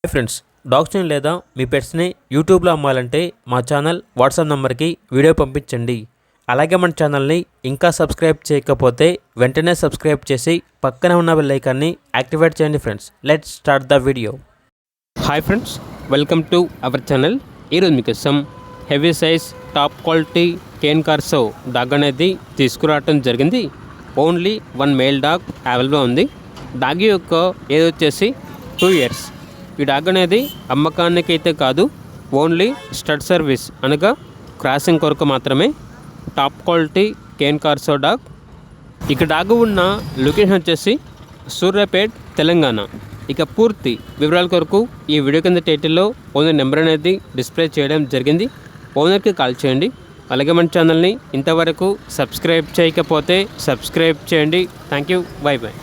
Hi friends, డాగ్స్ని లేదా మీ పెట్స్ని యూట్యూబ్లో అమ్మాలంటే మా ఛానల్ వాట్సాప్ నెంబర్కి వీడియో పంపించండి. అలాగే మన ఛానల్ని ఇంకా సబ్స్క్రైబ్ చేయకపోతే వెంటనే సబ్స్క్రైబ్ చేసి పక్కనే ఉన్న బెల్ ఐకాన్ని యాక్టివేట్ చేయండి. Friends, let's start the video. Hi friends, welcome to our channel. ఈరోజు మీకోసం heavy size top quality Cane Corso dog అనేది తీసుకురావడం జరిగింది. ఓన్లీ 1 మేల్ డాగ్ అవైలబుల్గా ఉంది. డాగ్ యొక్క ఏజ్ వచ్చేసి 2 ఇయర్స్. ఈ డాగ్ అనేది అమ్మకానికి అయితే కాదు, ఓన్లీ స్టడ్ సర్వీస్ అనగా క్రాసింగ్ కొరకు మాత్రమే. Top quality Cane Corso dog. ఇక డాగ్ ఉన్న లొకేషన్ వచ్చేసి సూర్యాపేట్, తెలంగాణ. ఇక పూర్తి వివరాల కొరకు ఈ వీడియో కింద టైటిల్లో ఓనర్ నెంబర్ అనేది డిస్ప్లే చేయడం జరిగింది. ఓనర్కి కాల్ చేయండి. అలాగే మన ఛానల్ని ఇంతవరకు సబ్స్క్రైబ్ చేయకపోతే సబ్స్క్రైబ్ చేయండి. Thank you. By by.